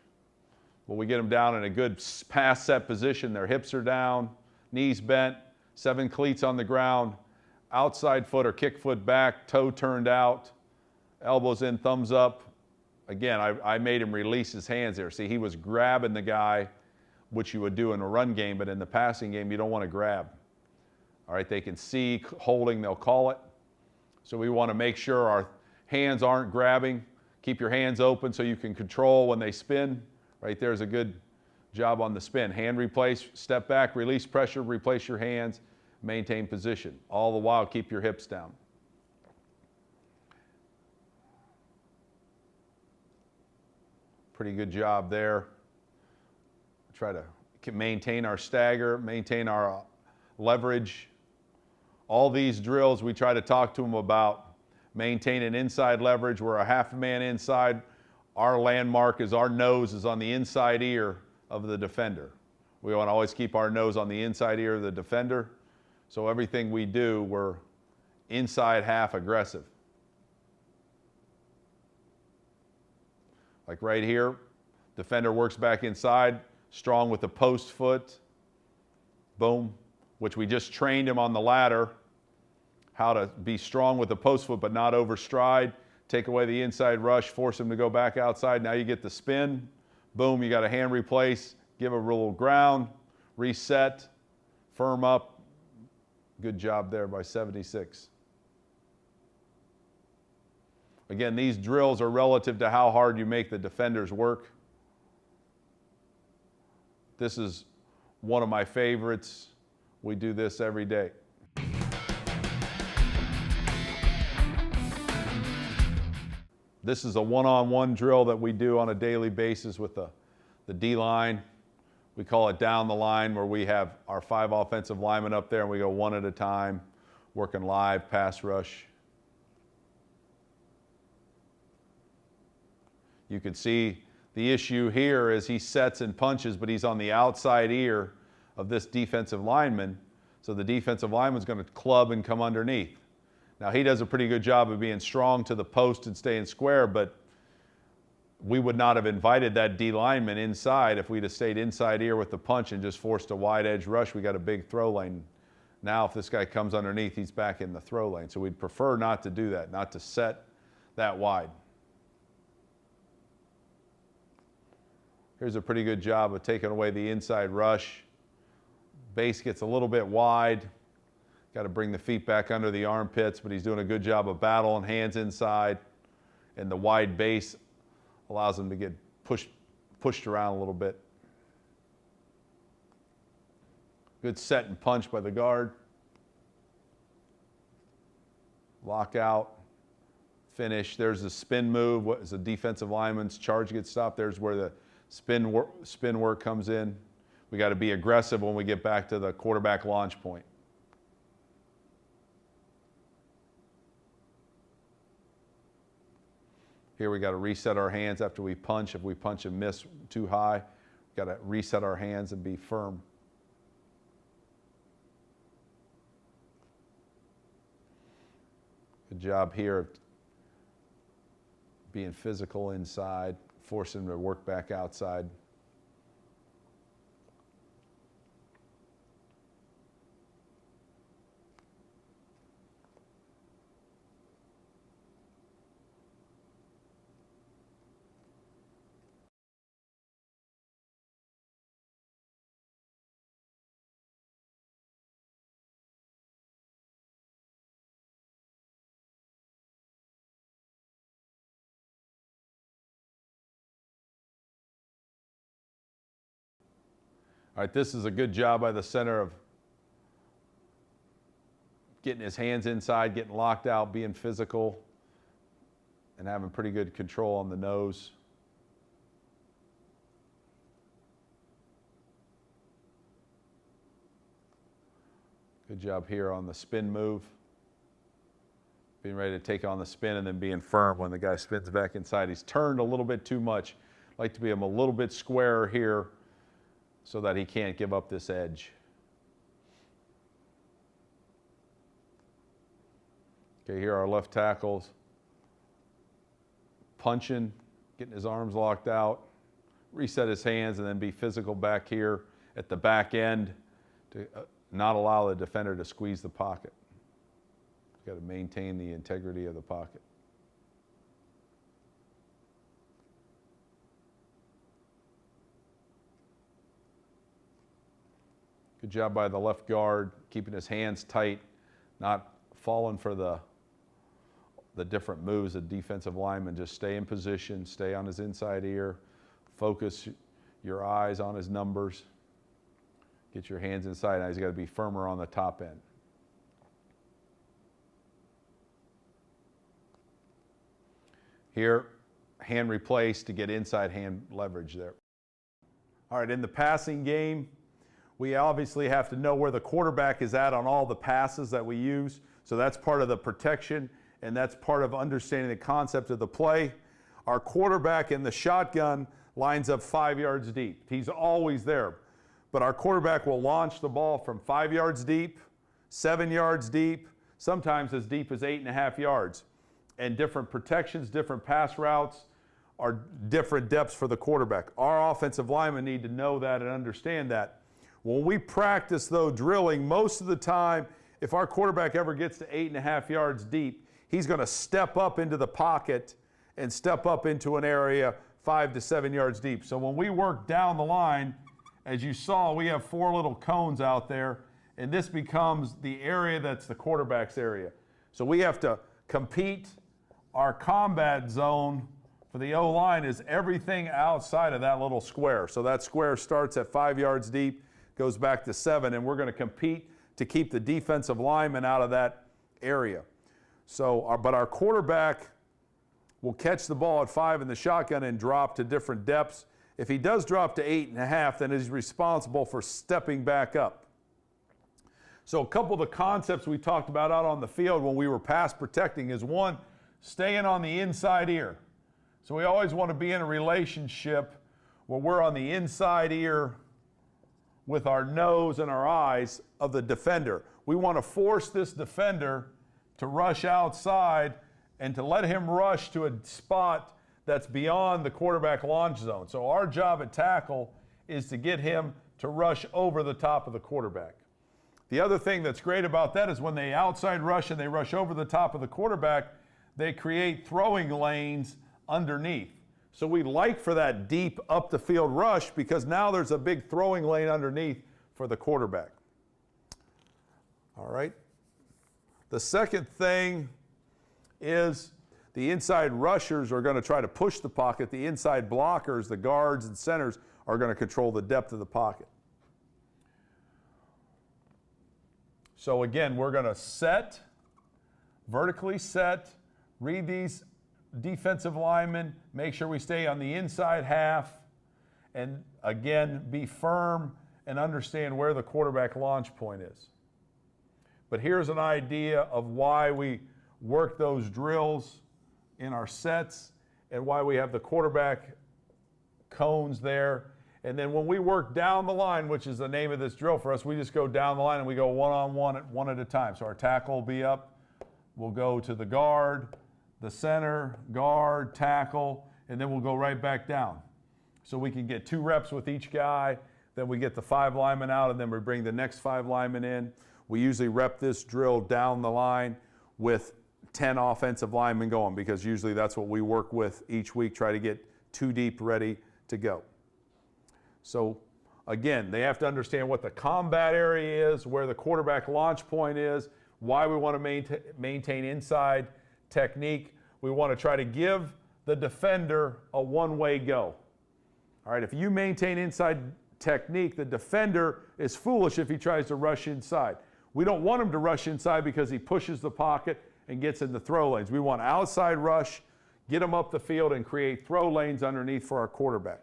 Well, we get them down in a good pass set position. Their hips are down, knees bent, 7 cleats on the ground, outside foot or kick foot back, toe turned out, elbows in, thumbs up. Again, I made him release his hands there. See, he was grabbing the guy, which you would do in a run game, but in the passing game, you don't want to grab. All right, they can see holding, they'll call it. So we want to make sure our hands aren't grabbing. Keep your hands open so you can control when they spin. Right there's a good job on the spin. Hand replace, step back, release pressure, replace your hands, maintain position. All the while, keep your hips down. Pretty good job there. Try to maintain our stagger, maintain our leverage. All these drills, we try to talk to them about maintaining inside leverage. We're a half a man inside. Our landmark is our nose is on the inside ear of the defender. We want to always keep our nose on the inside ear of the defender. So everything we do, we're inside half aggressive. Like right here, defender works back inside, strong with the post foot. Boom, which we just trained him on the ladder, how to be strong with the post foot but not overstride. Take away the inside rush, force him to go back outside. Now you get the spin. Boom, you got a hand replace, give a little ground, reset, firm up. Good job there by 76. Again, these drills are relative to how hard you make the defenders work. This is one of my favorites. We do this every day. This is a one-on-one drill that we do on a daily basis with the D-line. We call it down the line, where we have our 5 offensive linemen up there and we go one at a time, working live, pass rush. You can see the issue here is he sets and punches, but he's on the outside ear of this defensive lineman. So the defensive lineman's going to club and come underneath. Now, he does a pretty good job of being strong to the post and staying square, but we would not have invited that D lineman inside if we'd have stayed inside ear with the punch and just forced a wide edge rush. We got a big throw lane. Now, if this guy comes underneath, he's back in the throw lane. So we'd prefer not to do that, not to set that wide. Here's a pretty good job of taking away the inside rush. Base gets a little bit wide. Got to bring the feet back under the armpits, but he's doing a good job of battling, hands inside. And the wide base allows him to get pushed around a little bit. Good set and punch by the guard. Lockout, finish. There's the spin move. What is the defensive lineman's charge gets stopped? There's where the spin work comes in. We got to be aggressive when we get back to the quarterback launch point. Here we got to reset our hands after we punch. If we punch and miss too high, we got to reset our hands and be firm. Good job here of being physical inside, forcing them to work back outside. All right, this is a good job by the center of getting his hands inside, getting locked out, being physical, and having pretty good control on the nose. Good job here on the spin move. Being ready to take on the spin and then being firm when the guy spins back inside. He's turned a little bit too much. I'd like to be him a little bit squarer here so that he can't give up this edge. Okay, here our left tackles. Punching, getting his arms locked out, reset his hands, and then be physical back here at the back end to not allow the defender to squeeze the pocket. Got to maintain the integrity of the pocket. Good job by the left guard, keeping his hands tight, not falling for the different moves of defensive linemen. Just stay in position, stay on his inside ear, focus your eyes on his numbers, get your hands inside. Now he's got to be firmer on the top end. Here, hand replaced to get inside hand leverage there. All right, in the passing game, we obviously have to know where the quarterback is at on all the passes that we use. So that's part of the protection, and that's part of understanding the concept of the play. Our quarterback in the shotgun lines up 5 yards deep. He's always there. But our quarterback will launch the ball from 5 yards deep, 7 yards deep, sometimes as deep as 8.5 yards. And different protections, different pass routes are different depths for the quarterback. Our offensive linemen need to know that and understand that. When we practice, though, drilling, most of the time, if our quarterback ever gets to 8.5 yards deep, he's going to step up into the pocket and step up into an area 5 to 7 yards deep. So when we work down the line, as you saw, we have 4 little cones out there, and this becomes the area that's the quarterback's area. So we have to compete. Our combat zone for the O-line is everything outside of that little square. So that square starts at 5 yards deep, goes back to 7, and we're going to compete to keep the defensive linemen out of that area. So, but our quarterback will catch the ball at 5 in the shotgun and drop to different depths. If he does drop to 8.5, then he's responsible for stepping back up. So a couple of the concepts we talked about out on the field when we were pass protecting is, one, staying on the inside ear. So we always want to be in a relationship where we're on the inside ear with our nose and our eyes of the defender. We want to force this defender to rush outside and to let him rush to a spot that's beyond the quarterback launch zone. So our job at tackle is to get him to rush over the top of the quarterback. The other thing that's great about that is when they outside rush and they rush over the top of the quarterback, they create throwing lanes underneath. So we like for that deep up the field rush because now there's a big throwing lane underneath for the quarterback. All right. The second thing is the inside rushers are going to try to push the pocket. The inside blockers, the guards and centers, are going to control the depth of the pocket. So again, we're going to set, vertically set, read these defensive linemen, make sure we stay on the inside half, and again, be firm and understand where the quarterback launch point is. But here's an idea of why we work those drills in our sets and why we have the quarterback cones there. And then when we work down the line, which is the name of this drill for us, we just go down the line and we go one-on-one one at a time. So our tackle will be up, we'll go to the guard, the center, guard, tackle, and then we'll go right back down. So we can get 2 reps with each guy, then we get the 5 linemen out, and then we bring the next 5 linemen in. We usually rep this drill down the line with 10 offensive linemen going because usually that's what we work with each week, try to get 2 deep ready to go. So again, they have to understand what the combat area is, where the quarterback launch point is, why we want to maintain inside technique. We want to try to give the defender a one-way go. All right, if you maintain inside technique, the defender is foolish if he tries to rush inside. We don't want him to rush inside because he pushes the pocket and gets in the throw lanes. We want outside rush, get him up the field, and create throw lanes underneath for our quarterback.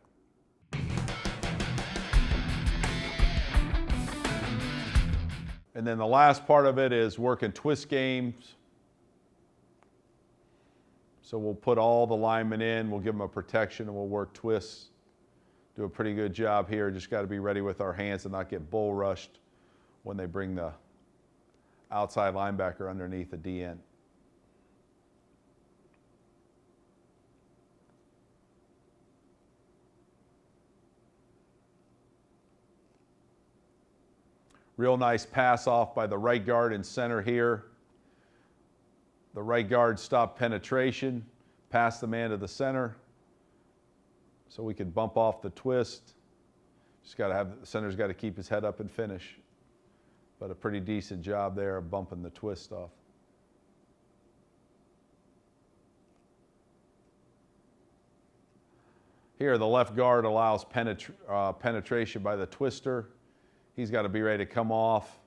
And then the last part of it is working twist games. So we'll put all the linemen in, we'll give them a protection, and we'll work twists. Do a pretty good job here. Just got to be ready with our hands and not get bull rushed when they bring the outside linebacker underneath the DN. Real nice pass off by the right guard and center here. The right guard stopped penetration, passed the man to the center, so we could bump off the twist. Just got to have, the center's got to keep his head up and finish. But a pretty decent job there of bumping the twist off. Here, the left guard allows penetration by the twister. He's got to be ready to come off.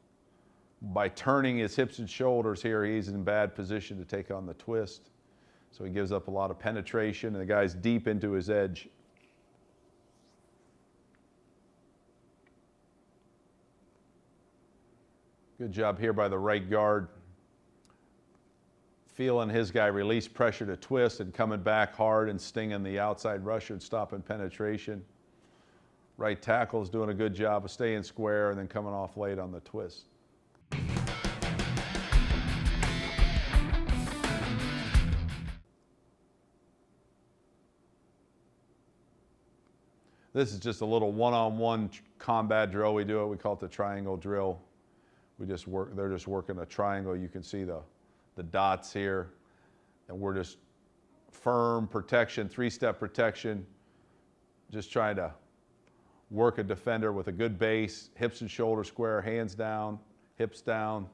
By turning his hips and shoulders here, he's in bad position to take on the twist. So he gives up a lot of penetration, and the guy's deep into his edge. Good job here by the right guard. Feeling his guy release pressure to twist and coming back hard and stinging the outside rusher and stopping penetration. Right tackle is doing a good job of staying square and then coming off late on the twist. This is just a little one-on-one combat drill. We do it. We call it the triangle drill. We just work. They're just working a triangle. You can see the dots here, and we're just firm protection, three-step protection. Just trying to work a defender with a good base, hips and shoulders square, hands down, hips down.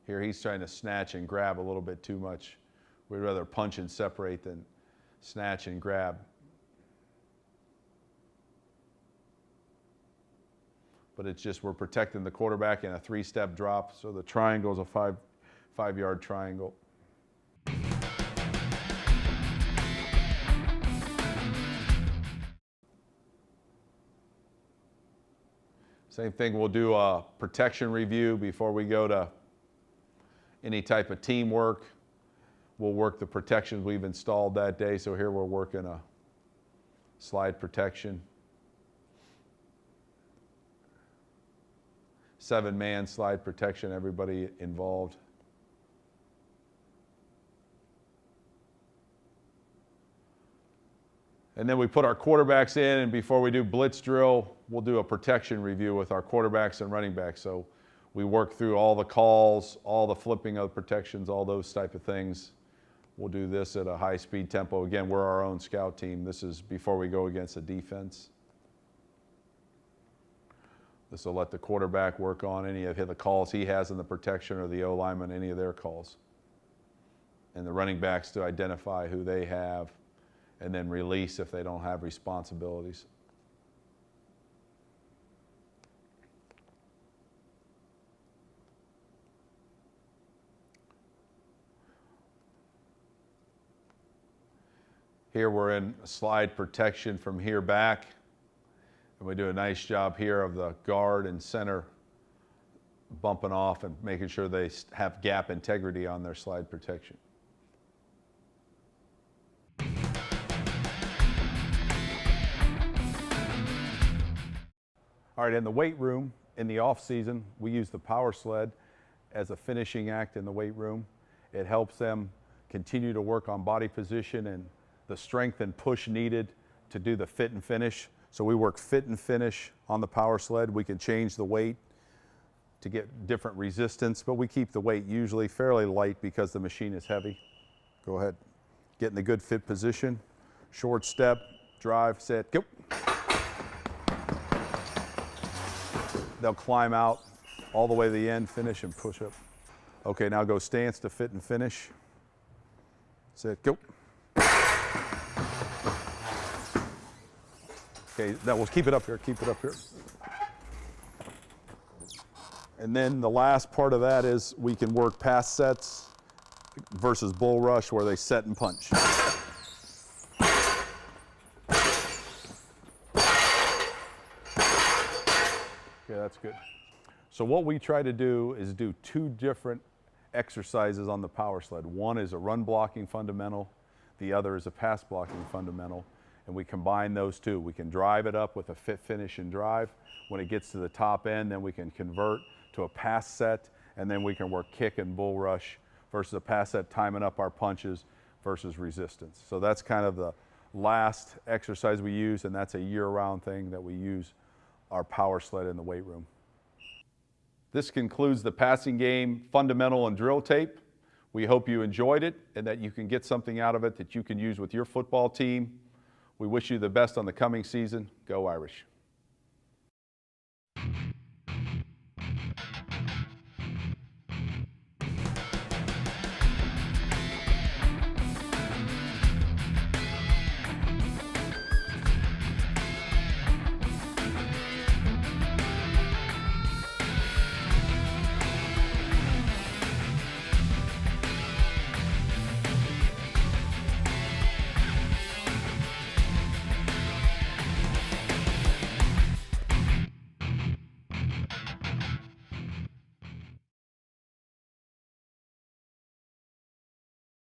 Here he's trying to snatch and grab a little bit too much. We'd rather punch and separate than snatch and grab. But it's just we're protecting the quarterback in a three-step drop, so the triangle is a five-yard triangle. Same thing, we'll do a protection review before we go to any type of teamwork. We'll work the protections we've installed that day. So here we're working a slide protection. 7-man slide protection, everybody involved. And then we put our quarterbacks in, and before we do blitz drill, we'll do a protection review with our quarterbacks and running backs. So we work through all the calls, all the flipping of protections, all those type of things. We'll do this at a high-speed tempo. Again, we're our own scout team. This is before we go against a defense. This will let the quarterback work on any of the calls he has in the protection, or the O-lineman, any of their calls. And the running backs to identify who they have, and then release if they don't have responsibilities. Here we're in slide protection from here back, and we do a nice job here of the guard and center bumping off and making sure they have gap integrity on their slide protection. All right, in the weight room, in the off season, we use the power sled as a finishing act in the weight room. It helps them continue to work on body position and the strength and push needed to do the fit and finish. So we work fit and finish on the power sled. We can change the weight to get different resistance, but we keep the weight usually fairly light because the machine is heavy. Go ahead, get in the good fit position, short step, drive, set, go. They'll climb out all the way to the end, finish, and push up. Okay, now go stance to fit and finish. Set, go. Okay, now we'll keep it up here, keep it up here. And then the last part of that is we can work pass sets versus bull rush where they set and punch. Okay, that's good. So what we try to do is do two different exercises on the power sled. One is a run blocking fundamental, the other is a pass blocking fundamental, and we combine those two. We can drive it up with a fit, finish, and drive. When it gets to the top end, then we can convert to a pass set, and then we can work kick and bull rush versus a pass set, timing up our punches versus resistance. So that's kind of the last exercise we use, and that's a year-round thing that we use our power sled in the weight room. This concludes the passing game fundamental and drill tape. We hope you enjoyed it and that you can get something out of it that you can use with your football team. We wish you the best on the coming season. Go Irish.